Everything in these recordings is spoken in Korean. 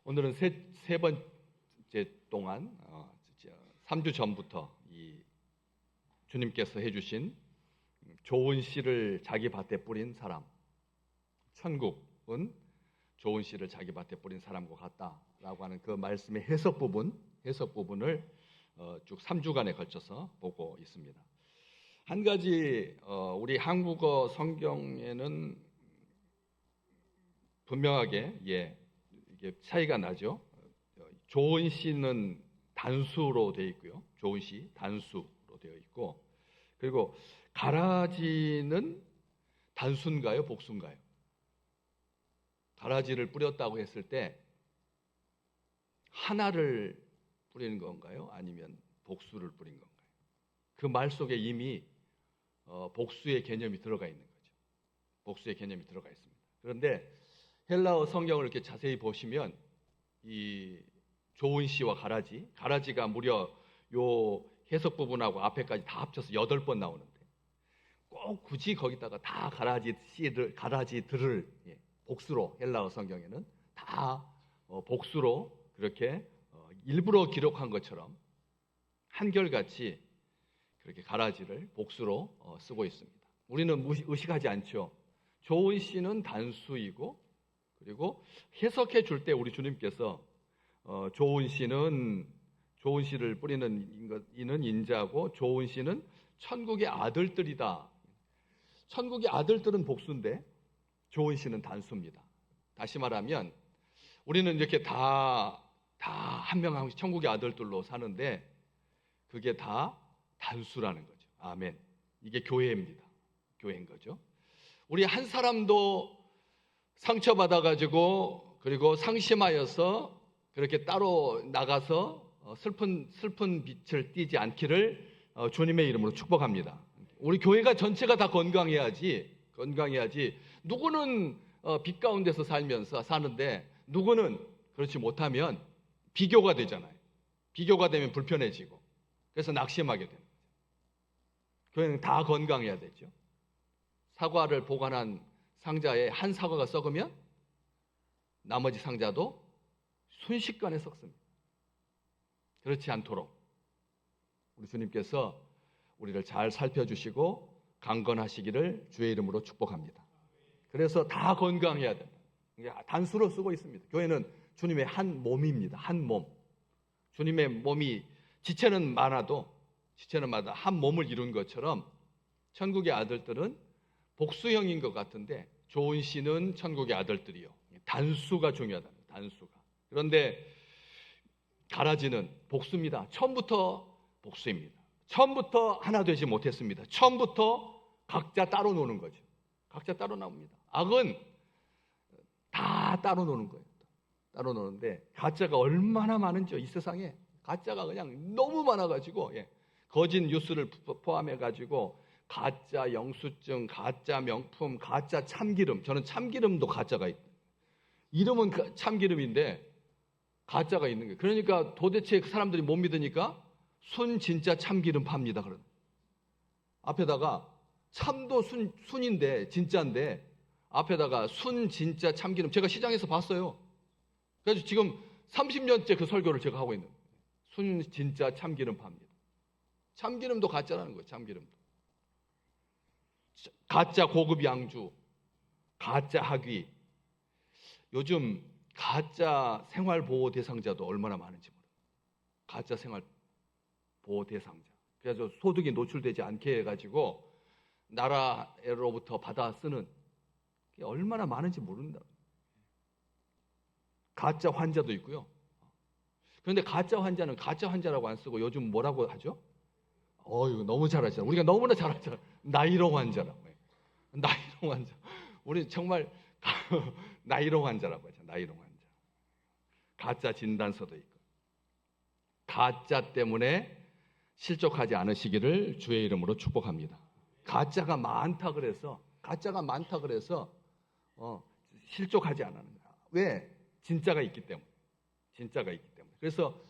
오늘은 세 번째 동안 3주 전부터 이 주님께서 해주신 좋은 씨를 자기 밭에 뿌린 사람, 천국은 좋은 씨를 자기 밭에 뿌린 사람과 같다라고 하는 그 말씀의 해석 부분을 쭉 3주간에 걸쳐서 보고 있습니다. 한 가지 우리 한국어 성경에는 분명하게 이게 차이가 나죠. 좋은 씨는 단수로 되어 있고요. 좋은 씨 단수로 되어 있고, 그리고 가라지는 단수인가요, 복수인가요? 가라지를 뿌렸다고 했을 때 하나를 뿌리는 건가요? 아니면 복수를 뿌린 건가요? 그 말 속에 이미 복수의 개념이 들어가 있는 거죠. 복수의 개념이 들어가 있습니다. 그런데 헬라어 성경을 이렇게 자세히 보시면 이 좋은 씨와 가라지가 무려 요 해석 부분하고 앞에까지 다 합쳐서 8번 나오는데 꼭 굳이 거기다가 다 가라지들을 복수로, 헬라어 성경에는 다 복수로 그렇게 일부러 기록한 것처럼 한결같이 그렇게 가라지를 복수로 쓰고 있습니다. 우리는 의식하지 않죠. 좋은 씨는 단수이고, 그리고 해석해 줄 때 우리 주님께서 좋은 씨를 뿌리는 이는 인자고 좋은 씨는 천국의 아들들이다. 천국의 아들들은 복수인데 좋은 씨는 단수입니다. 다시 말하면 우리는 이렇게 다 한 명 한 명씩 천국의 아들들로 사는데 그게 다 단수라는 거죠. 아멘. 이게 교회입니다. 교회인 거죠. 우리 한 사람도 상처받아가지고 그리고 상심하여서 그렇게 따로 나가서 슬픈 빛을 띠지 않기를 주님의 이름으로 축복합니다. 우리 교회가 전체가 다 건강해야지. 누구는 빛 가운데서 살면서 사는데 누구는 그렇지 못하면 비교가 되잖아요. 비교가 되면 불편해지고 그래서 낙심하게 됩니다. 교회는 다 건강해야 되죠. 사과를 보관한 상자에 한 사과가 썩으면 나머지 상자도 순식간에 썩습니다. 그렇지 않도록 우리 주님께서 우리를 잘 살펴주시고 강건하시기를 주의 이름으로 축복합니다. 그래서 다 건강해야 된다. 단수로 쓰고 있습니다. 교회는 주님의 한 몸입니다. 한 몸. 주님의 몸이 지체는 많아도 한 몸을 이룬 것처럼 천국의 아들들은 복수형인 것 같은데 좋은 씨는 천국의 아들들이요. 단수가 중요하다. 단수가. 그런데 가라지는 복수입니다. 처음부터 복수입니다. 처음부터 하나 되지 못했습니다. 처음부터 각자 따로 노는 거죠. 각자 따로 나옵니다. 악은 다 따로 노는 거예요. 따로 노는데 가짜가 얼마나 많은지요. 이 세상에 가짜가 그냥 너무 많아가지고 거짓 뉴스를 포함해가지고 가짜 영수증, 가짜 명품, 가짜 참기름. 저는 참기름도 가짜가 있다. 이름은 참기름인데 가짜가 있는 거예요. 그러니까 도대체 사람들이 못 믿으니까 순 진짜 참기름 팝니다. 그런 앞에다가 참도 순인데 진짜인데 앞에다가 순 진짜 참기름. 제가 시장에서 봤어요. 그래서 지금 30년째 그 설교를 제가 하고 있는 거예요. 순 진짜 참기름 팝니다. 참기름도 가짜라는 거예요. 참기름도. 가짜 고급 양주, 가짜 학위. 요즘 가짜 생활보호 대상자도 얼마나 많은지 몰라요. 가짜 생활보호 대상자. 그래서 소득이 노출되지 않게 해가지고 나라로부터 받아 쓰는 게 얼마나 많은지 모른다. 가짜 환자도 있고요. 그런데 가짜 환자는 가짜 환자라고 안 쓰고 요즘 뭐라고 하죠? 이거 너무 잘하잖아. 우리가 너무나 잘하잖아. 나이로 환자라고 해요. 나이로 환자. 우리 정말 나이로 환자라고 하죠. 나이로 환자. 가짜 진단서도 있고. 가짜 때문에 실족하지 않으시기를 주의 이름으로 축복합니다. 가짜가 많다 그래서 실족하지 않는 거야. 왜? 진짜가 있기 때문에. 그래서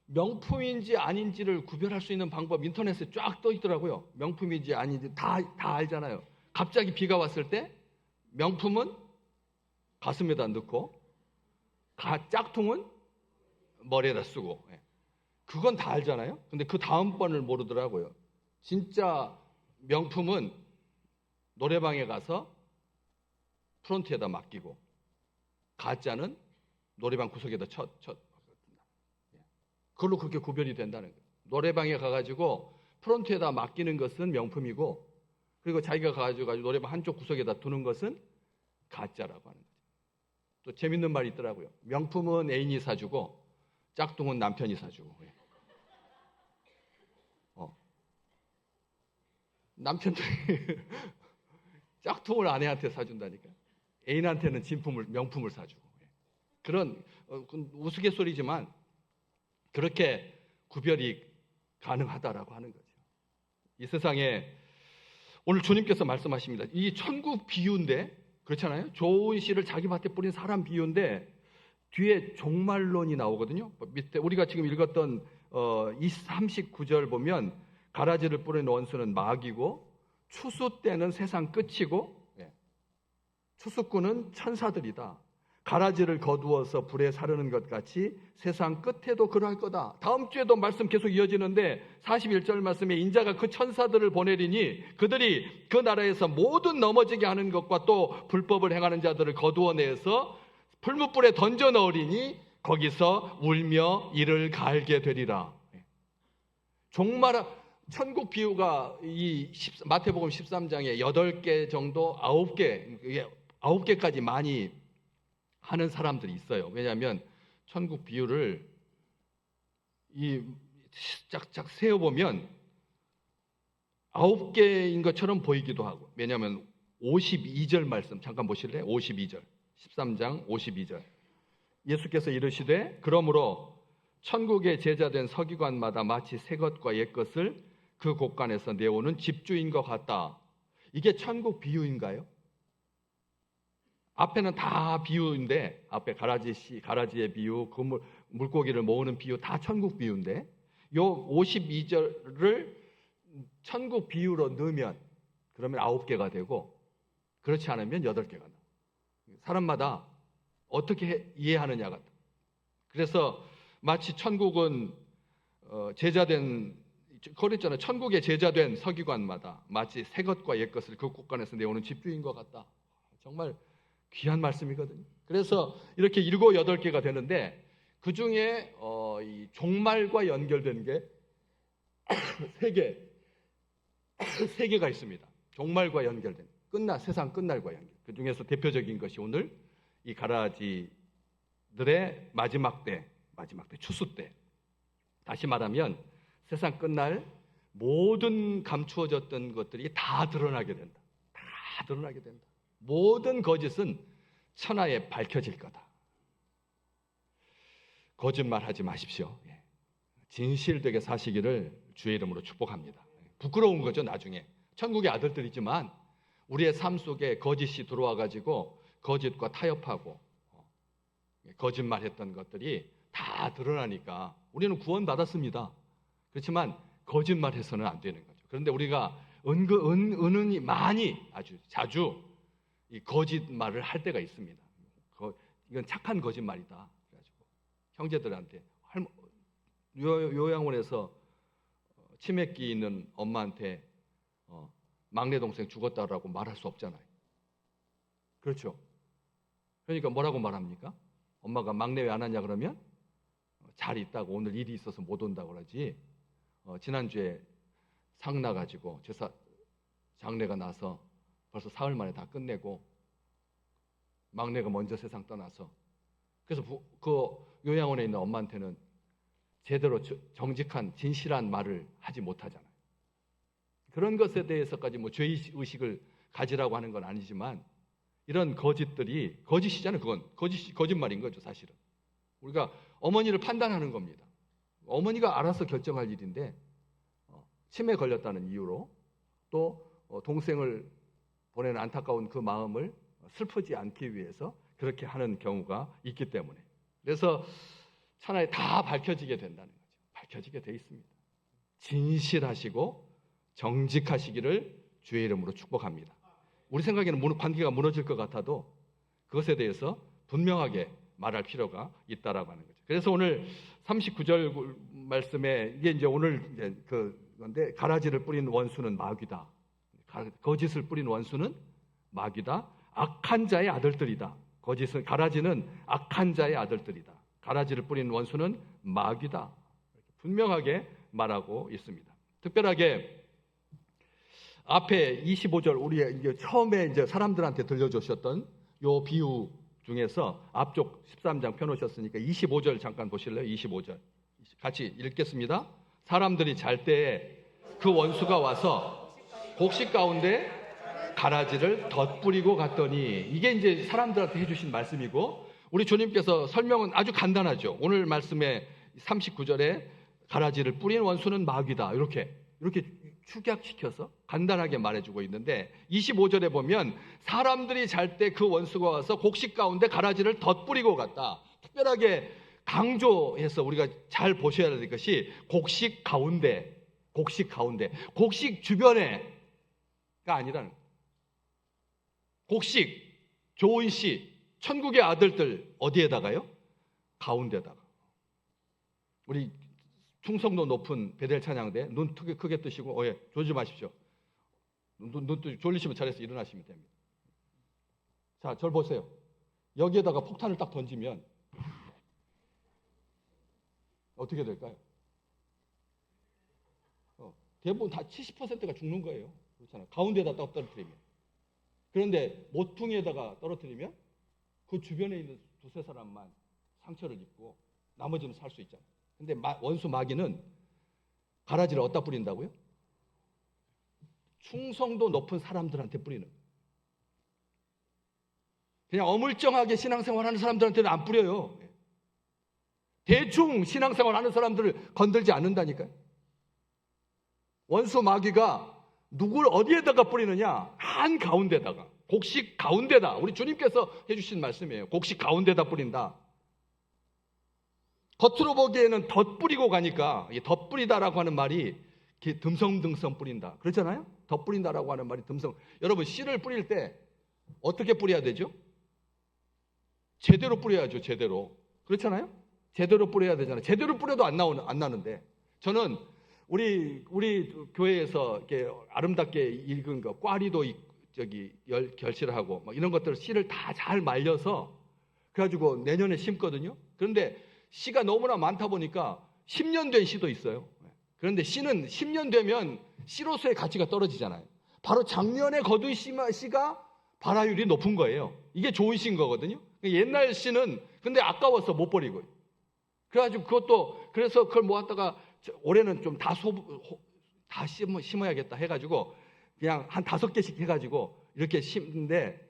명품인지 아닌지를 구별할 수 있는 방법 인터넷에 쫙 떠 있더라고요. 명품인지 아닌지 다 알잖아요. 갑자기 비가 왔을 때 명품은 가슴에다 넣고 짝퉁은 머리에다 쓰고. 예. 그건 다 알잖아요. 근데 그 다음 번을 모르더라고요. 진짜 명품은 노래방에 가서 프론트에다 맡기고, 가짜는 노래방 구석에다 그걸로 그렇게 구별이 된다는 거예요. 노래방에 가가지고 프론트에다 맡기는 것은 명품이고, 그리고 자기가 가가지고 노래방 한쪽 구석에다 두는 것은 가짜라고 하는 거죠. 또 재밌는 말이 있더라고요. 명품은 애인이 사주고 짝퉁은 남편이 사주고. 남편들이 짝퉁을 아내한테 사준다니까. 애인한테는 명품을 사주고. 그런 우스갯소리지만 그렇게 구별이 가능하다라고 하는 거죠. 이 세상에 오늘 주님께서 말씀하십니다. 이 천국 비유인데, 그렇잖아요. 좋은 씨를 자기 밭에 뿌린 사람 비유인데 뒤에 종말론이 나오거든요. 밑에 우리가 지금 읽었던 39절 보면 가라지를 뿌린 원수는 마귀고 추수 때는 세상 끝이고 추수꾼은 천사들이다. 가라지를 거두어서 불에 사르는 것 같이 세상 끝에도 그러할 거다. 다음 주에도 말씀 계속 이어지는데 41절 말씀에 인자가 그 천사들을 보내리니 그들이 그 나라에서 모든 넘어지게 하는 것과 또 불법을 행하는 자들을 거두어내서 풀무불에 던져 넣으리니 거기서 울며 이를 갈게 되리라. 종말 천국 비유가 이 마태복음 13장에 8개 정도 9개까지 많이 하는 사람들이 있어요. 왜냐하면 천국 비유를 쫙쫙 세어보면 9개인 것처럼 보이기도 하고, 왜냐하면 52절 말씀 잠깐 보실래요? 52절 13장 52절 예수께서 이르시되 그러므로 천국의 제자된 서기관마다 마치 새 것과 옛 것을 그 곳간에서 내오는 집주인과 같다. 이게 천국 비유인가요? 앞에는 다 비유인데, 앞에 가라지의 비유, 그 물고기를 모으는 비유 다 천국 비유인데, 요 52절을 천국 비유로 넣으면 그러면 9개가 되고, 그렇지 않으면 8개가 나와요. 사람마다 어떻게 이해하느냐가. 그래서 마치 천국은 그랬잖아요. 천국의 제자된 서기관마다 마치 새 것과 옛 것을 그 곳간에서 내오는 집주인과 같다. 정말 귀한 말씀이거든요. 그래서 이렇게 7, 8개가 되는데 그 중에 이 종말과 연결된 게 3개가 있습니다. 종말과 연결된 세상 끝날과 연결. 그 중에서 대표적인 것이 오늘 이 가라지들의 마지막 때 추수 때. 다시 말하면 세상 끝날 모든 감추어졌던 것들이 다 드러나게 된다. 다 드러나게 된다. 모든 거짓은 천하에 밝혀질 거다. 거짓말하지 마십시오. 진실되게 사시기를 주의 이름으로 축복합니다. 부끄러운 거죠. 나중에 천국의 아들들이지만 우리의 삶 속에 거짓이 들어와 가지고 거짓과 타협하고 거짓말했던 것들이 다 드러나니까 우리는 구원받았습니다. 그렇지만 거짓말해서는 안 되는 거죠. 그런데 우리가 은은히 많이 아주 자주 이 거짓말을 할 때가 있습니다. 이건 착한 거짓말이다. 그래가지고 형제들한테 요양원에서 치매기 있는 엄마한테 막내 동생 죽었다라고 말할 수 없잖아요. 그렇죠? 그러니까 뭐라고 말합니까? 엄마가 막내 왜 안 왔냐 그러면 잘 있다고 오늘 일이 있어서 못 온다고 그러지. 지난주에 상 나가지고 장례가 나서 벌써 사흘 만에 다 끝내고 막내가 먼저 세상 떠나서 그래서 그 요양원에 있는 엄마한테는 제대로 정직한 진실한 말을 하지 못하잖아요. 그런 것에 대해서까지 죄의식을 가지라고 하는 건 아니지만 이런 거짓들이 거짓이잖아요. 그건 거짓말인 거죠. 사실은 우리가 어머니를 판단하는 겁니다. 어머니가 알아서 결정할 일인데 치매 걸렸다는 이유로 또 동생을 보내는 안타까운 그 마음을 슬프지 않기 위해서 그렇게 하는 경우가 있기 때문에 그래서 천하에 다 밝혀지게 된다는 거죠. 밝혀지게 돼 있습니다. 진실하시고 정직하시기를 주의 이름으로 축복합니다. 우리 생각에는 관계가 무너질 것 같아도 그것에 대해서 분명하게 말할 필요가 있다라고 하는 거죠. 그래서 오늘 39절 말씀에 이게 이제 오늘 이제 그건데 가라지를 뿌린 원수는 마귀다. 거짓을 뿌린 원수는 마귀다. 악한 자의 아들들이다. 가라지는 악한 자의 아들들이다. 가라지를 뿌린 원수는 마귀다. 분명하게 말하고 있습니다. 특별하게 앞에 25절 우리 이제 처음에 이제 사람들한테 들려주셨던 요 비유 중에서 앞쪽 13장 펴놓으셨으니까 25절 잠깐 보실래요? 25절 같이 읽겠습니다. 사람들이 잘 때에 그 원수가 와서 곡식 가운데 가라지를 덧뿌리고 갔더니, 이게 이제 사람들한테 해주신 말씀이고, 우리 주님께서 설명은 아주 간단하죠. 오늘 말씀에 39절에 가라지를 뿌린 원수는 마귀다, 이렇게 축약시켜서 간단하게 말해주고 있는데, 25절에 보면 사람들이 잘 때 그 원수가 와서 곡식 가운데 가라지를 덧뿌리고 갔다. 특별하게 강조해서 우리가 잘 보셔야 될 것이 곡식 가운데, 곡식 주변에가 아니라는 거예요. 곡식, 좋은 씨, 천국의 아들들 어디에다가요? 가운데다가. 우리 충성도 높은 베델 찬양대 눈 크게 뜨시고 졸지 마십시오. 눈 졸리시면 자리에서 일어나시면 됩니다. 자, 절 보세요. 여기에다가 폭탄을 딱 던지면 어떻게 될까요? 대부분 다 70%가 죽는 거예요. 그렇잖아요. 가운데에다 떨어뜨리면. 그런데 모퉁이에다가 떨어뜨리면 그 주변에 있는 두세 사람만 상처를 입고 나머지는 살 수 있잖아요. 근데 원수 마귀는 가라지를 어디다 뿌린다고요? 충성도 높은 사람들한테 뿌리는 거예요. 그냥 어물쩡하게 신앙생활하는 사람들한테는 안 뿌려요. 대충 신앙생활하는 사람들을 건들지 않는다니까요. 원수 마귀가 누굴 어디에다가 뿌리느냐? 한 가운데다가, 곡식 가운데다. 우리 주님께서 해주신 말씀이에요. 곡식 가운데다 뿌린다. 겉으로 보기에는 덧뿌리고 가니까, 덧뿌리다라고 하는 말이 듬성듬성 뿌린다 그렇잖아요. 덧뿌린다라고 하는 말이 듬성. 여러분, 씨를 뿌릴 때 어떻게 뿌려야 되죠? 제대로 뿌려야죠. 제대로. 그렇잖아요. 제대로 뿌려야 되잖아요. 제대로 뿌려도 안 나는데, 저는 우리 교회에서 이렇게 아름답게 읽은 거, 꽈리도 결실을 하고 막 이런 것들 씨를 다 잘 말려서 그래가지고 내년에 심거든요. 그런데 씨가 너무나 많다 보니까 10년 된 씨도 있어요. 그런데 씨는 10년 되면 씨로서의 가치가 떨어지잖아요. 바로 작년에 거둔 씨가 발화율이 높은 거예요. 이게 좋은 씨인 거거든요. 옛날 씨는 근데 아까워서 못 버리고, 그래가지고 그래서 그걸 모았다가 올해는 좀 다 심어야겠다 해가지고 그냥 한 5개씩 해가지고 이렇게 심는데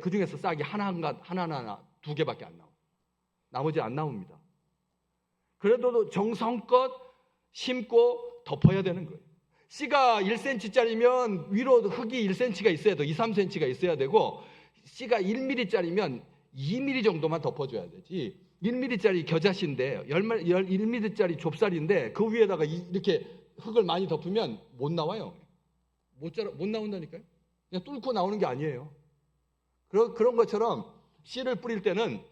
그 중에서 싹이 하나 2개밖에 안 나와요. 나머지 안 나옵니다. 그래도 정성껏 심고 덮어야 되는 거예요. 씨가 1cm짜리면 위로 흙이 1cm가 있어야 되고 2, 3cm가 있어야 되고, 씨가 1mm짜리면 2mm 정도만 덮어줘야 되지. 1mm짜리 겨자씨인데 1mm짜리 좁쌀인데 그 위에다가 이렇게 흙을 많이 덮으면 못 나와요. 못 나온다니까요. 그냥 뚫고 나오는 게 아니에요. 그런 것처럼 씨를 뿌릴 때는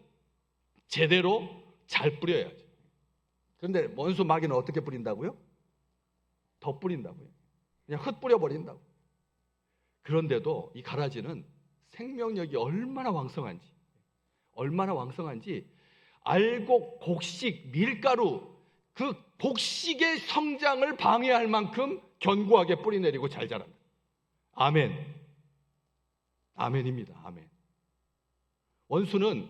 제대로 잘 뿌려야죠. 그런데 원수 마귀는 어떻게 뿌린다고요? 더 뿌린다고요. 그냥 흙 뿌려버린다고. 그런데도 이 가라지는 생명력이 얼마나 왕성한지 알고 곡식, 밀가루, 그 곡식의 성장을 방해할 만큼 견고하게 뿌리내리고 잘 자란다. 아멘. 아멘입니다. 아멘. 원수는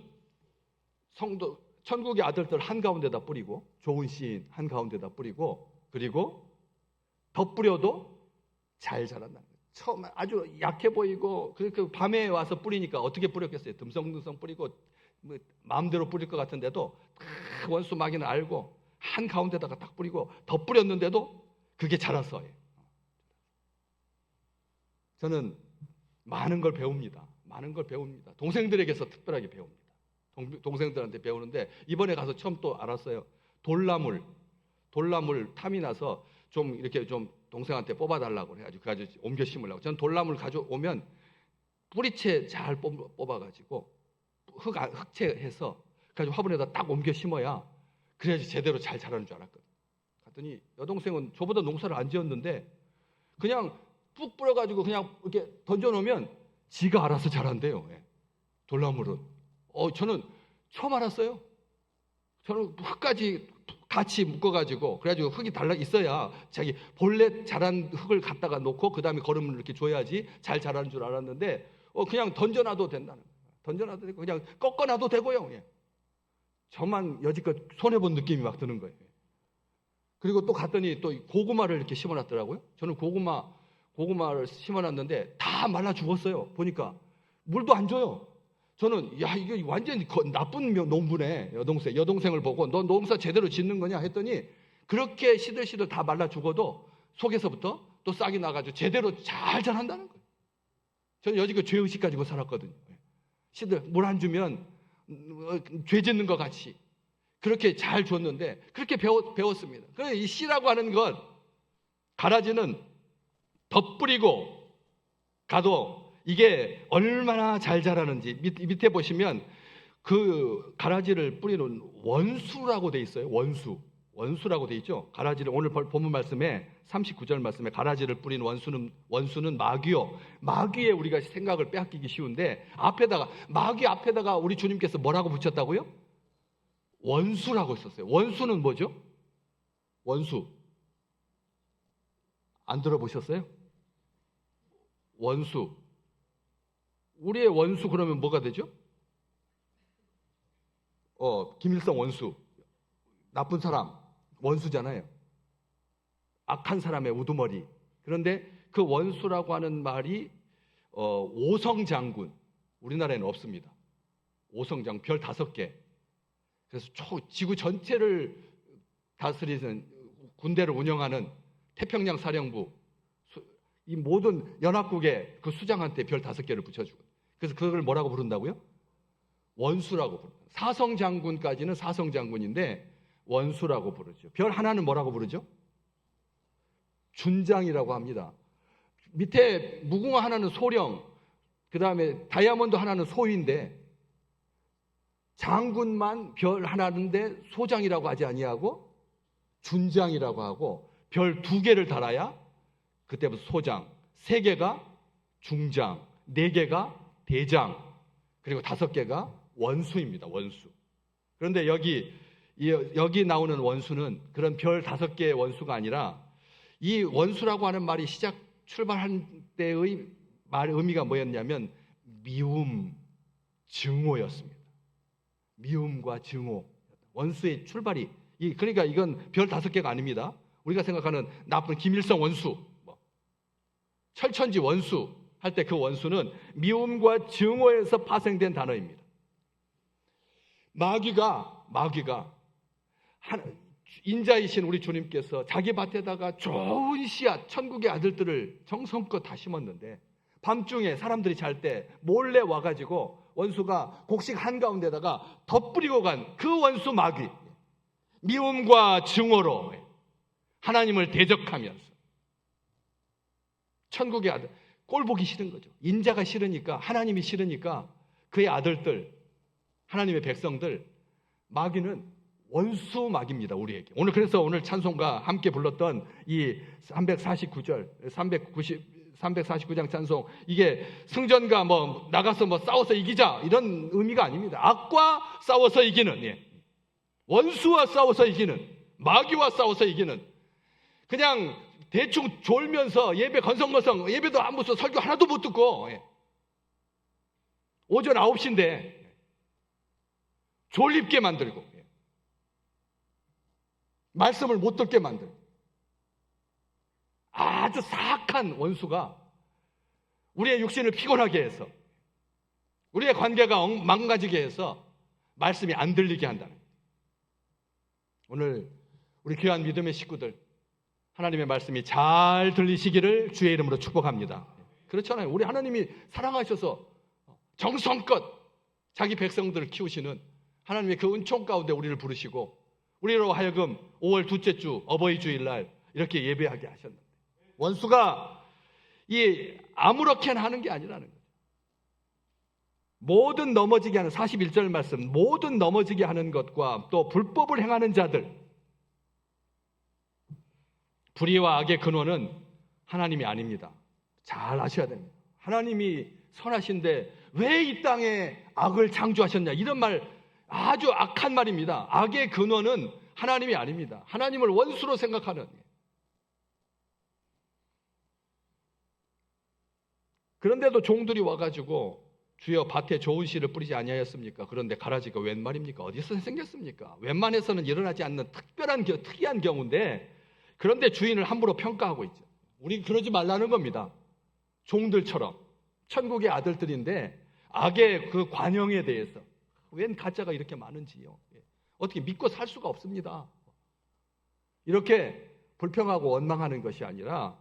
천국의 아들들 한가운데다 뿌리고, 좋은 씨인 한가운데다 뿌리고, 그리고 더 뿌려도 잘 자란다는 거예요. 처음 아주 약해 보이고 그 밤에 와서 뿌리니까 어떻게 뿌렸겠어요? 듬성듬성 뿌리고 마음대로 뿌릴 것 같은데도 원수 마귀는 알고 한가운데다가 딱 뿌리고 더 뿌렸는데도 그게 자랐어요. 저는 많은 걸 배웁니다. 동생들에게서 특별하게 배웁니다. 동생들한테 배우는데 이번에 가서 처음 또 알았어요. 돌나물 탐이 나서 좀 이렇게 좀 동생한테 뽑아달라고 해가지고 옮겨 심으려고. 저는 돌나물 가져오면 뿌리채 잘 뽑아가지고 흑채해서 그래서 화분에다 딱 옮겨 심어야 그래야지 제대로 잘 자라는 줄 알았거든. 갔더니 여동생은 저보다 농사를 안 지었는데 그냥 푹 뿌려가지고 그냥 이렇게 던져놓으면 지가 알아서 자란대요. 예. 돌나물은. 저는 처음 알았어요. 저는 흙까지 같이 묶어가지고 그래가지고 흙이 달라 있어야 자기 본래 자란 흙을 갖다가 놓고 그 다음에 거름을 이렇게 줘야지 잘 자라는 줄 알았는데 그냥 던져놔도 된다는 거예요. 던져놔도 되고 그냥 꺾어놔도 되고요. 예. 저만 여지껏 손해본 느낌이 막 드는 거예요. 그리고 또 갔더니 또 고구마를 이렇게 심어놨더라고요. 저는 고구마를 심어놨는데 다 말라 죽었어요. 보니까 물도 안 줘요. 저는 야 이게 완전히 나쁜 농부네. 여동생을 보고 너 농사 제대로 짓는 거냐 했더니 그렇게 시들시들 다 말라 죽어도 속에서부터 또 싹이 나가지고 제대로 잘 자란다는 거예요. 저는 여지껏 죄의식 가지고 살았거든요. 시들 물 안 주면 죄 짓는 것 같이 그렇게 잘 줬는데 그렇게 배웠습니다. 그래서 이 씨라고 하는 것 가라지는 덧뿌리고 가도 이게 얼마나 잘 자라는지 밑에 보시면 그 가라지를 뿌리는 원수라고 돼 있어요. 원수라고 돼 있죠. 가라지를 오늘 본문 말씀에 39절 말씀에 가라지를 뿌린 원수는 마귀요. 마귀에 우리가 생각을 빼앗기기 쉬운데 마귀 앞에다가 우리 주님께서 뭐라고 붙였다고요? 원수라고 썼어요. 원수는 뭐죠? 원수 안 들어보셨어요? 원수. 우리의 원수 그러면 뭐가 되죠? 김일성 원수. 나쁜 사람 원수잖아요. 악한 사람의 우두머리. 그런데 그 원수라고 하는 말이 오성장군. 우리나라에는 없습니다. 오성장군 별 5개. 그래서 지구 전체를 다스리는 군대를 운영하는 태평양 사령부 이 모든 연합국의 그 수장한테 별 5개를 붙여주고 그래서 그걸 뭐라고 부른다고요? 원수라고 부릅니다. 사성장군까지는 사성장군인데 원수라고 부르죠. 별 하나는 뭐라고 부르죠? 준장이라고 합니다. 밑에 무궁화 하나는 소령, 그 다음에 다이아몬드 하나는 소인데 장군만 별 하나인데 소장이라고 하지 아니하고 준장이라고 하고 별 2개를 달아야 그때부터 소장, 3개가 중장, 4개가 대장, 그리고 5개가 원수입니다. 원수. 그런데 여기 나오는 원수는 그런 별 5개의 원수가 아니라 이 원수라고 하는 말이 출발한 때의 의미가 뭐였냐면 미움, 증오였습니다. 미움과 증오. 원수의 출발이 그러니까 이건 별 5개가 아닙니다. 우리가 생각하는 나쁜 김일성 원수, 철천지 원수 할 때 그 원수는 미움과 증오에서 파생된 단어입니다. 마귀가 인자이신 우리 주님께서 자기 밭에다가 좋은 씨앗, 천국의 아들들을 정성껏 다 심었는데 밤중에 사람들이 잘 때 몰래 와가지고 원수가 곡식 한가운데다가 덧뿌리고 간 그 원수 마귀, 미움과 증오로 하나님을 대적하면서 천국의 아들, 꼴 보기 싫은 거죠. 인자가 싫으니까, 하나님이 싫으니까 그의 아들들, 하나님의 백성들, 마귀는 원수 마귀입니다. 우리에게. 그래서 오늘 찬송과 함께 불렀던 이 349절, 349장 찬송, 이게 승전가 나가서 싸워서 이기자 이런 의미가 아닙니다. 악과 싸워서 이기는, 원수와 싸워서 이기는, 마귀와 싸워서 이기는, 그냥 대충 졸면서 예배 건성건성 예배도 안 붙어 설교 하나도 못 듣고 오전 9시인데 졸립게 만들고 말씀을 못 듣게 만들고 아주 사악한 원수가 우리의 육신을 피곤하게 해서 우리의 관계가 망가지게 해서 말씀이 안 들리게 한다는 거예요. 오늘 우리 귀한 믿음의 식구들 하나님의 말씀이 잘 들리시기를 주의 이름으로 축복합니다. 그렇잖아요. 우리 하나님이 사랑하셔서 정성껏 자기 백성들을 키우시는 하나님의 그 은총 가운데 우리를 부르시고 우리로 하여금 5월 둘째 주 어버이 주일날 이렇게 예배하게 하셨는데 원수가 아무렇게나 하는 게 아니라는 거죠. 모든 넘어지게 하는 41절 말씀, 모든 넘어지게 하는 것과 또 불법을 행하는 자들, 불의와 악의 근원은 하나님이 아닙니다. 잘 아셔야 됩니다. 하나님이 선하신데 왜 이 땅에 악을 창조하셨냐, 이런 말 아주 악한 말입니다. 악의 근원은 하나님이 아닙니다. 하나님을 원수로 생각하는. 그런데도 종들이 와가지고 주여 밭에 좋은 씨를 뿌리지 아니하였습니까? 그런데 가라지가 웬 말입니까? 어디서 생겼습니까? 웬만해서는 일어나지 않는 특이한 경우인데, 그런데 주인을 함부로 평가하고 있죠. 우리 그러지 말라는 겁니다. 종들처럼 천국의 아들들인데 악의 그 관영에 대해서 웬 가짜가 이렇게 많은지요. 어떻게 믿고 살 수가 없습니다. 이렇게 불평하고 원망하는 것이 아니라,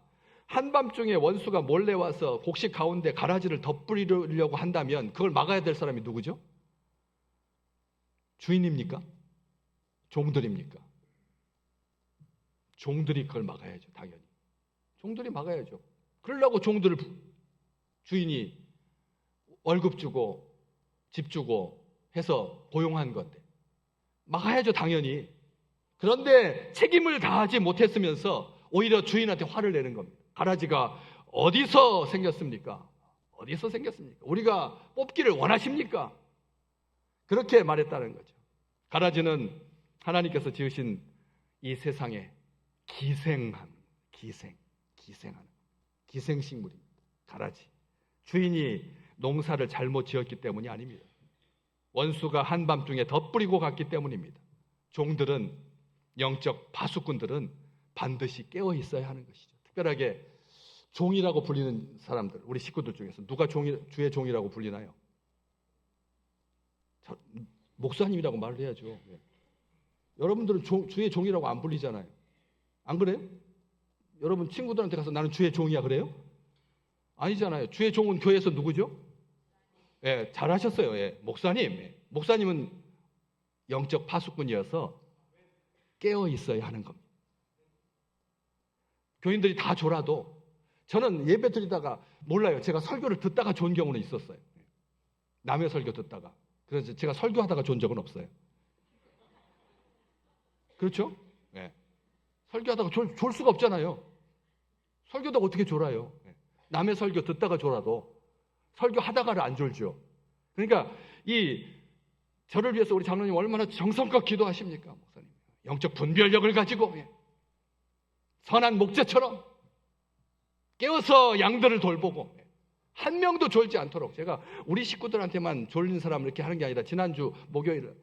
한밤중에 원수가 몰래 와서 곡식 가운데 가라지를 덧뿌리려고 한다면 그걸 막아야 될 사람이 누구죠? 주인입니까? 종들입니까? 종들이 그걸 막아야죠. 당연히 종들이 막아야죠. 그러려고 종들을 주인이 월급 주고 집 주고 해서 고용한 건데 막아야죠, 당연히. 그런데 책임을 다하지 못했으면서 오히려 주인한테 화를 내는 겁니다. 가라지가 어디서 생겼습니까? 어디서 생겼습니까? 우리가 뽑기를 원하십니까? 그렇게 말했다는 거죠. 가라지는 하나님께서 지으신 이 세상에 기생하는 기생식물입니다. 가라지. 주인이 농사를 잘못 지었기 때문이 아닙니다. 원수가 한밤중에 덧뿌리고 갔기 때문입니다. 종들은, 영적 파수꾼들은 반드시 깨어 있어야 하는 것이죠. 특별하게 종이라고 불리는 사람들, 우리 식구들 중에서 누가 주의 종이라고 불리나요? 목사님이라고 말을 해야죠. 여러분들은 주의 종이라고 안 불리잖아요. 안 그래요? 여러분 친구들한테 가서 나는 주의 종이야 그래요? 아니잖아요. 주의 종은 교회에서 누구죠? 잘하셨어요. 목사님. 목사님은 영적 파수꾼이어서 깨어 있어야 하는 겁니다. 교인들이 다 졸아도, 저는 예배 드리다가 몰라요. 제가 설교를 듣다가 존 경우는 있었어요. 남의 설교 듣다가. 그래서 제가 설교하다가 존 적은 없어요. 그렇죠? 설교하다가 졸 수가 없잖아요. 설교하다가 어떻게 졸아요? 남의 설교 듣다가 졸아도 설교하다가를 안 졸죠. 그러니까 저를 위해서 우리 장로님 얼마나 정성껏 기도하십니까, 목사님. 영적 분별력을 가지고 선한 목재처럼 깨어서 양들을 돌보고 한 명도 졸지 않도록, 제가 우리 식구들한테만 졸린 사람을 이렇게 하는 게 아니라, 지난주 목요일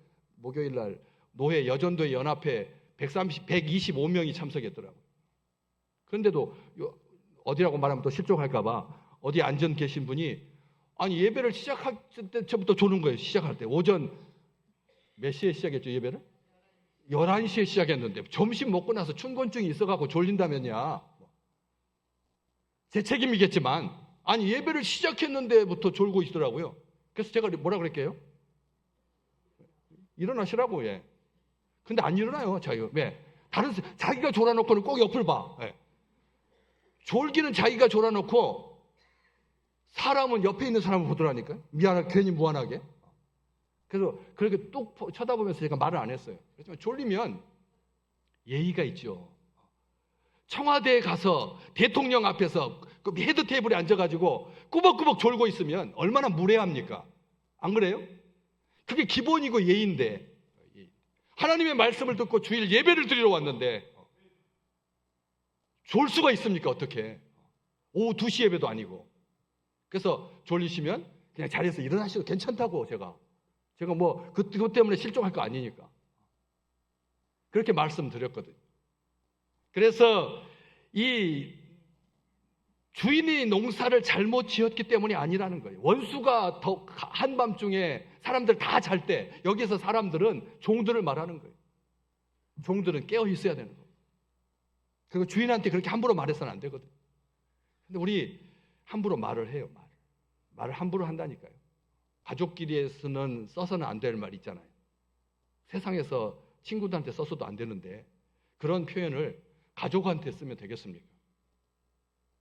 날 노회 여전도회 연합회 125명이 참석했더라고요. 그런데도 어디라고 말하면 또 실종할까 봐 어디 앉아 계신 분이, 아니 예배를 시작할 때부터 조는 거예요. 시작할 때 오전 몇 시에 시작했죠, 예배를? 11시에 시작했는데 점심 먹고 나서 춘곤증이 있어갖고 졸린다면야 제 책임이겠지만, 아니 예배를 시작했는데부터 졸고 있더라고요. 그래서 제가 뭐라 그랬게요? 일어나시라고. 근데 안 일어나요. 자기가 졸아놓고는 꼭 옆을 봐. 졸기는 자기가 졸아놓고 사람은 옆에 있는 사람을 보더라니까요. 미안하게, 괜히 무안하게. 그래서 그렇게 뚝 쳐다보면서 제가 말을 안 했어요. 그렇지만 졸리면 예의가 있죠. 청와대에 가서 대통령 앞에서 그 헤드 테이블에 앉아가지고 꾸벅꾸벅 졸고 있으면 얼마나 무례합니까? 안 그래요? 그게 기본이고 예의인데, 하나님의 말씀을 듣고 주일 예배를 드리러 왔는데 졸 수가 있습니까? 어떻게? 오후 2시 예배도 아니고. 그래서 졸리시면 그냥 자리에서 일어나셔도 괜찮다고, 제가 뭐 그것 때문에 실종할 거 아니니까 그렇게 말씀드렸거든요. 그래서 이 주인이 농사를 잘못 지었기 때문이 아니라는 거예요. 원수가 더 한밤중에 사람들 다 잘 때, 여기서 사람들은 종들을 말하는 거예요. 종들은 깨어 있어야 되는 거예요. 그리고 주인한테 그렇게 함부로 말해서는 안 되거든요. 근데 우리 함부로 말을 해요. 말을 함부로 한다니까요. 가족끼리에서는 써서는 안 될 말 있잖아요. 세상에서 친구들한테 써서도 안 되는데 그런 표현을 가족한테 쓰면 되겠습니까?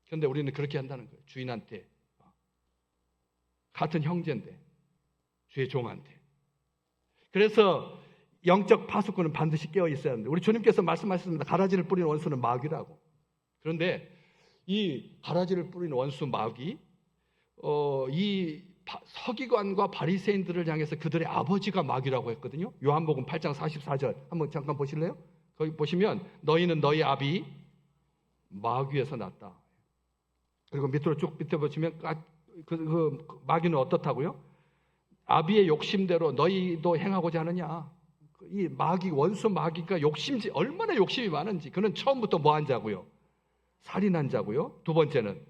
그런데 우리는 그렇게 한다는 거예요. 주인한테. 같은 형제인데 주의 종한테. 그래서 영적 파수꾼은 반드시 깨어 있어야 하는데, 우리 주님께서 말씀하셨습니다. 가라지를 뿌리는 원수는 마귀라고. 그런데 이 가라지를 뿌리는 원수 마귀, 이 서기관과 바리새인들을 향해서 그들의 아버지가 마귀라고 했거든요. 요한복음 8장 44절 한번 잠깐 보실래요? 거기 보시면 너희는 너희 아비 마귀에서 났다. 그리고 밑으로 쭉 밑에 보시면 그 마귀는 어떻다고요? 아비의 욕심대로 너희도 행하고자 하느냐. 이 마귀, 원수 마귀가 얼마나 욕심이 많은지. 그는 처음부터 뭐한 자고요? 살인한 자고요. 두 번째는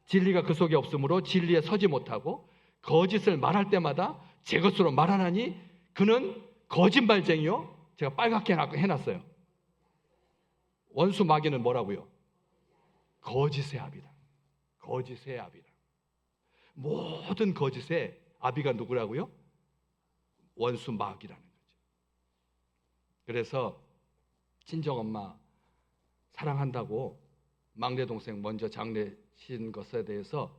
진리가 그 속에 없으므로 진리에 서지 못하고 거짓을 말할 때마다 제 것으로 말하나니 그는 거짓말쟁이요. 제가 빨갛게 해놨어요. 원수 마귀는 뭐라고요? 거짓의 아비다. 거짓의 아비다. 모든 거짓의 아비가 누구라고요? 원수 마귀라는 거죠. 그래서 친정엄마 사랑한다고 막내 동생 먼저 장례 신 것에 대해서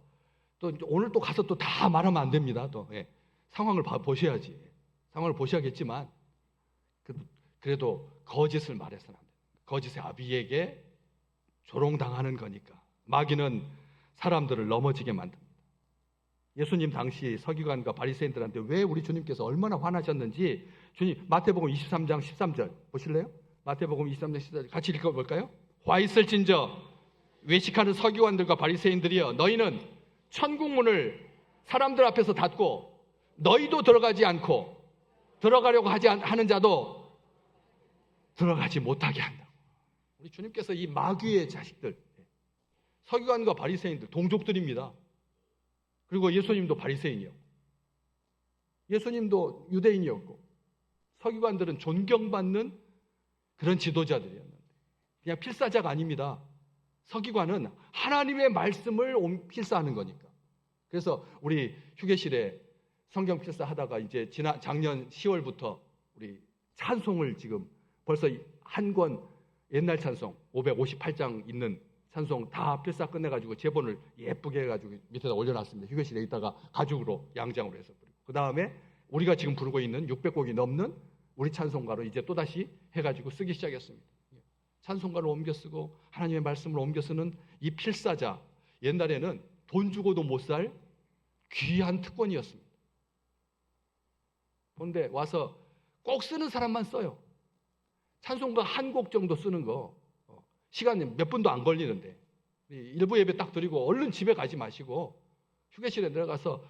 또 오늘 또 가서 또 다 말하면 안 됩니다. 또 상황을 보셔야지. 상황을 보셔야겠지만 그래도 거짓을 말해서는 안 돼요. 거짓의 아비에게 조롱당하는 거니까. 마귀는 사람들을 넘어지게 만듭니다. 예수님 당시 서기관과 바리새인들한테 왜 우리 주님께서 얼마나 화나셨는지 주님 마태복음 23장 13절 보실래요? 마태복음 23장 14절 같이 읽어볼까요? 화 있을진저 외식하는 서기관들과 바리새인들이여 너희는 천국문을 사람들 앞에서 닫고 너희도 들어가지 않고 들어가려고 하는 자도 들어가지 못하게 한다. 우리 주님께서 이 마귀의 자식들, 서기관과 바리새인들 동족들입니다. 그리고 예수님도 바리새인이었고 예수님도 유대인이었고 서기관들은 존경받는 그런 지도자들이었는데 그냥 필사자가 아닙니다. 서기관은 하나님의 말씀을 필사하는 거니까. 그래서 우리 휴게실에 성경 필사하다가 이제 작년 10월부터 우리 찬송을 지금 벌써 한 권 옛날 찬송 558장 있는 찬송 다 필사 끝내가지고 제본을 예쁘게 해가지고 밑에다 올려놨습니다. 휴게실에 있다가 가죽으로 양장으로 해서 뿌리고 그 다음에 우리가 지금 부르고 있는 600곡이 넘는 우리 찬송가로 이제 또다시 해가지고 쓰기 시작했습니다. 찬송가를 옮겨 쓰고 하나님의 말씀을 옮겨 쓰는 이 필사자, 옛날에는 돈 주고도 못 살 귀한 특권이었습니다. 그런데 와서 꼭 쓰는 사람만 써요. 찬송가 한 곡 정도 쓰는 거 시간이 몇 분도 안 걸리는데 일부 예배 딱 드리고 얼른 집에 가지 마시고 휴게실에 들어가서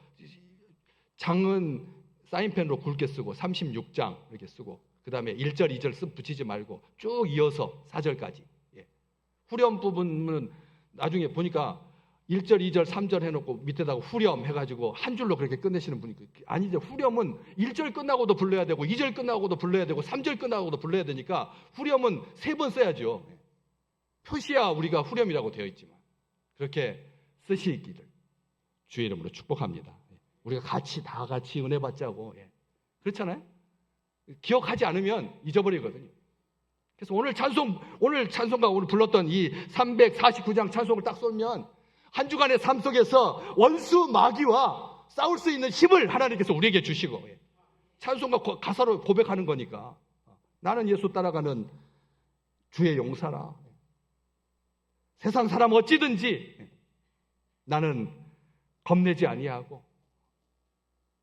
장은 사인펜으로 굵게 쓰고 36장 이렇게 쓰고 그 다음에 1절, 2절 붙이지 말고 쭉 이어서 4절까지. 후렴 부분은 나중에 보니까 1절, 2절, 3절 해놓고 밑에다가 후렴 해가지고 한 줄로 그렇게 끝내시는 분이 아니죠. 후렴은 1절 끝나고도 불러야 되고 2절 끝나고도 불러야 되고 3절 끝나고도 불러야 되니까 후렴은 3번 써야죠. 표시야 우리가 후렴이라고 되어 있지만 그렇게 쓰시기를 주의 이름으로 축복합니다. 우리가 다 같이 은혜 받자고. 그렇잖아요. 기억하지 않으면 잊어버리거든요. 그래서 오늘 찬송가 오늘 불렀던 이 349장 찬송을 딱 쏘면 한 주간의 삶 속에서 원수 마귀와 싸울 수 있는 힘을 하나님께서 우리에게 주시고 찬송가 가사로 고백하는 거니까 나는 예수 따라가는 주의 용사라. 세상 사람 어찌든지 나는 겁내지 아니하고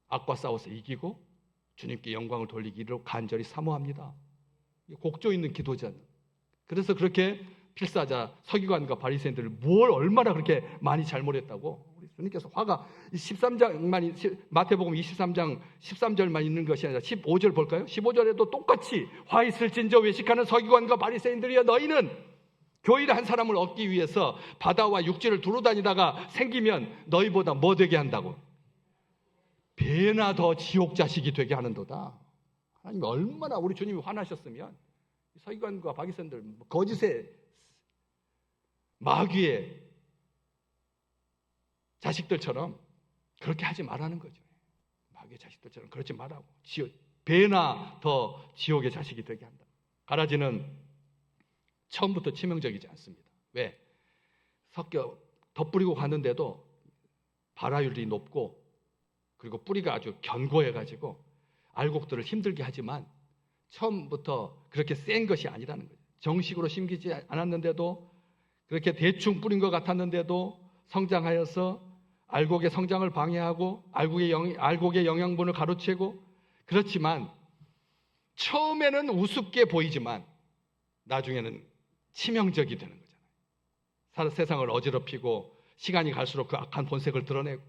악과 싸워서 이기고 주님께 영광을 돌리기를 간절히 사모합니다. 곡조 있는 기도자는. 그래서 그렇게 필사자, 서기관과 바리새인들을 뭘 얼마나 그렇게 많이 잘못했다고 우리 주님께서 화가 13장만 마태복음 23장 13절만 있는 것이 아니라 15절 볼까요? 15절에도 똑같이 화 있을진저 외식하는 서기관과 바리새인들이여 너희는 교인 한 사람을 얻기 위해서 바다와 육지를 두루 다니다가 생기면 너희보다 뭐 되게 한다고? 배나 더 지옥 자식이 되게 하는도다. 하나님이 얼마나 우리 주님이 화나셨으면 서기관과 바리새인들 거짓의 마귀의 자식들처럼 그렇게 하지 말라는 거죠. 마귀의 자식들처럼 그러지 말라고. 배나 더 지옥의 자식이 되게 한다. 가라지는 처음부터 치명적이지 않습니다. 왜? 덧뿌리고 갔는데도 발화율이 높고 그리고 뿌리가 아주 견고해가지고 알곡들을 힘들게 하지만 처음부터 그렇게 센 것이 아니라는 거예요. 정식으로 심기지 않았는데도 그렇게 대충 뿌린 것 같았는데도 성장하여서 알곡의 성장을 방해하고 알곡의 영양분을 가로채고, 그렇지만 처음에는 우습게 보이지만 나중에는 치명적이 되는 거잖아요. 세상을 어지럽히고 시간이 갈수록 그 악한 본색을 드러내고,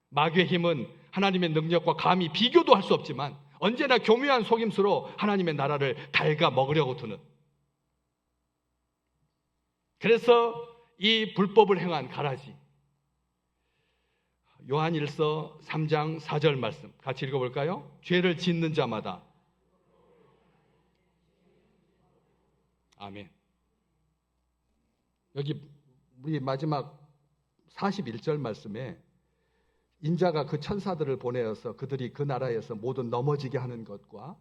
마귀의 힘은 하나님의 능력과 감히 비교도 할 수 없지만 언제나 교묘한 속임수로 하나님의 나라를 갉아먹으려고 드는, 그래서 이 불법을 행한 가라지, 요한일서 3장 4절 말씀 같이 읽어볼까요? 죄를 짓는 자마다, 아멘. 여기 우리 마지막 41절 말씀에 인자가 그 천사들을 보내어서 그들이 그 나라에서 모두 넘어지게 하는 것과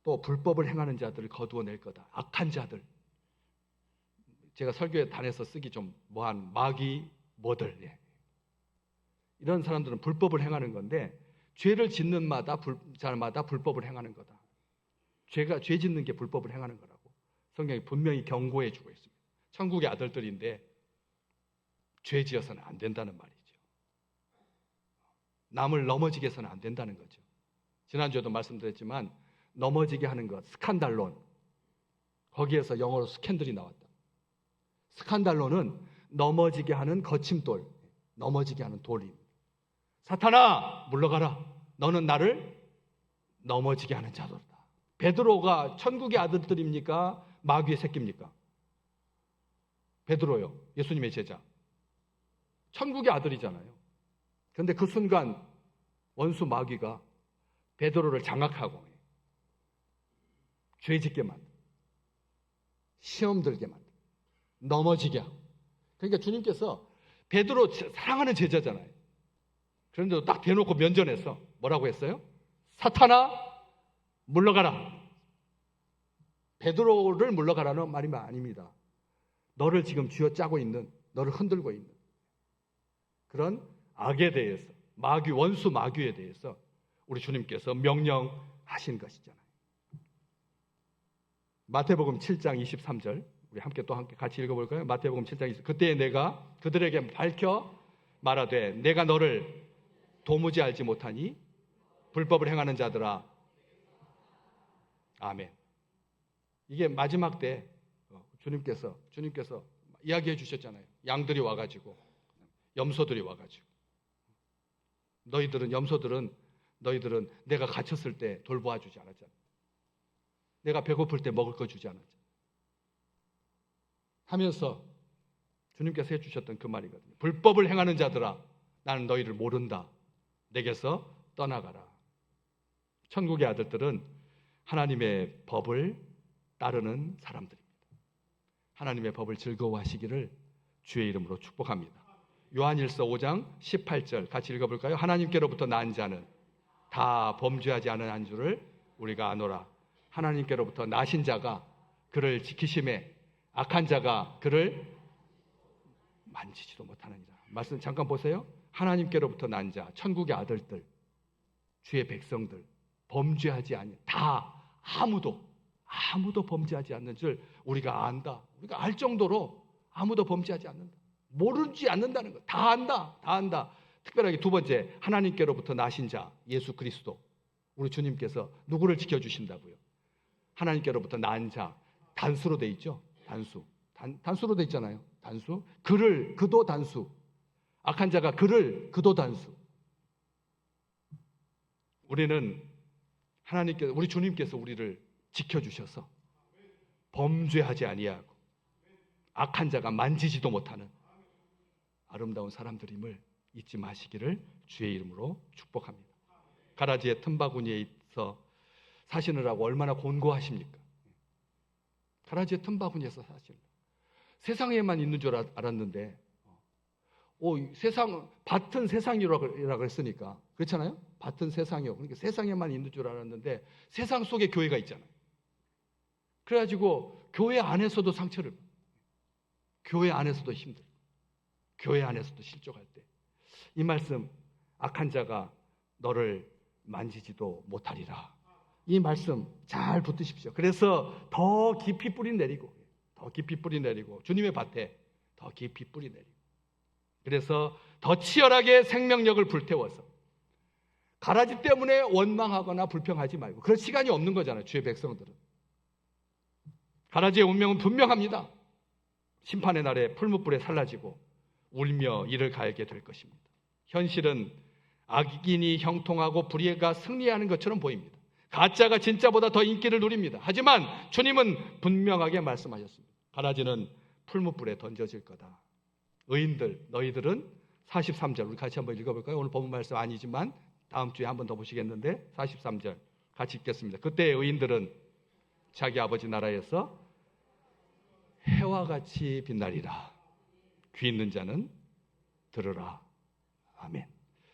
또 불법을 행하는 자들을 거두어낼 거다. 악한 자들, 제가 설교에 단에서 쓰기 좀 뭐한 마귀 뭐들, 이런 사람들은 불법을 행하는 건데, 죄를 짓는 자마다 불법을 행하는 거다. 죄 짓는 게 불법을 행하는 거라고 성경이 분명히 경고해 주고 있습니다. 천국의 아들들인데 죄 지어서는 안 된다는 말이죠. 남을 넘어지게 해서는 안 된다는 거죠. 지난주에도 말씀드렸지만 넘어지게 하는 것, 스칸달론, 거기에서 영어로 스캔들이 나왔다. 스칸달론은 넘어지게 하는 거침돌, 넘어지게 하는 돌입니다. 사탄아 물러가라, 너는 나를 넘어지게 하는 자도다. 베드로가 천국의 아들들입니까? 마귀의 새끼입니까? 베드로요, 예수님의 제자, 천국의 아들이잖아요. 그런데 그 순간 원수 마귀가 베드로를 장악하고 죄짓게 만들어, 시험 들게 만들어, 넘어지게 하고. 그러니까 주님께서 베드로 사랑하는 제자잖아요. 그런데도 딱 대놓고 면전에서 뭐라고 했어요? 사탄아 물러가라. 베드로를 물러가라는 말이 아닙니다. 너를 지금 쥐어짜고 있는, 너를 흔들고 있는 그런 악에 대해서, 마귀, 원수 마귀에 대해서 우리 주님께서 명령하신 것이잖아요. 마태복음 7장 23절 우리 함께 같이 읽어볼까요? 마태복음 7장 23절. 그때 내가 그들에게 밝혀 말하되 내가 너를 도무지 알지 못하니 불법을 행하는 자들아. 아멘. 이게 마지막 때 주님께서 이야기해 주셨잖아요. 양들이 와가지고, 염소들이 와가지고, 염소들은 너희들은 내가 갇혔을 때 돌보아 주지 않았잖아. 내가 배고플 때 먹을 거 주지 않았잖아. 하면서 주님께서 해주셨던 그 말이거든요. 불법을 행하는 자들아, 나는 너희를 모른다. 내게서 떠나가라. 천국의 아들들은 하나님의 법을 따르는 사람들입니다. 하나님의 법을 즐거워하시기를 주의 이름으로 축복합니다. 요한일서 5장 18절 같이 읽어볼까요? 하나님께로부터 난 자는 다 범죄하지 않은 줄을 우리가 아노라. 하나님께로부터 나신 자가 그를 지키심에 악한 자가 그를 만지지도 못하느니라. 말씀 잠깐 보세요. 하나님께로부터 난 자, 천국의 아들들, 주의 백성들, 범죄하지 않는, 다 아무도 범죄하지 않는 줄 우리가 안다. 우리가 알 정도로 아무도 범죄하지 않는다. 모르지 않는다는 거. 다 안다. 특별하게 두 번째, 하나님께로부터 나신 자, 예수 그리스도. 우리 주님께서 누구를 지켜주신다고요? 하나님께로부터 난 자, 단수로 돼 있죠. 단수로 돼 있잖아요. 단수. 그도 단수. 악한 자가 그도 단수. 우리는 우리 주님께서 우리를 지켜주셔서 범죄하지 아니하고 악한 자가 만지지도 못하는 아름다운 사람들임을 잊지 마시기를 주의 이름으로 축복합니다. 가라지의 틈바구니에서 사시느라고 얼마나 곤고하십니까? 가라지의 틈바구니에서 사시는, 세상에만 있는 줄 알았는데 밭은 세상이라고 했으니까, 그렇잖아요? 밭은 세상이요. 그러니까 세상에만 있는 줄 알았는데 세상 속에 교회가 있잖아요. 그래가지고 교회 안에서도 상처를 받고, 교회 안에서도 힘들고, 교회 안에서도 실족할 때 이 말씀, 악한 자가 너를 만지지도 못하리라. 이 말씀 잘 붙드십시오. 그래서 더 깊이 뿌리 내리고 주님의 밭에 더 깊이 뿌리 내리고, 그래서 더 치열하게 생명력을 불태워서 가라지 때문에 원망하거나 불평하지 말고, 그럴 시간이 없는 거잖아요. 주의 백성들은. 가라지의 운명은 분명합니다. 심판의 날에 풀무불에 살라지고 울며 이를 갈게 될 것입니다. 현실은 악인이 형통하고 불의가 승리하는 것처럼 보입니다. 가짜가 진짜보다 더 인기를 누립니다. 하지만 주님은 분명하게 말씀하셨습니다. 가라지는 풀무불에 던져질 거다. 의인들, 너희들은 43절 우리 같이 한번 읽어볼까요? 오늘 본문 말씀 아니지만 다음 주에 한번 더 보시겠는데 43절 같이 읽겠습니다. 그때 의인들은 자기 아버지 나라에서 해와 같이 빛나리라. 귀 있는 자는 들으라. 아멘.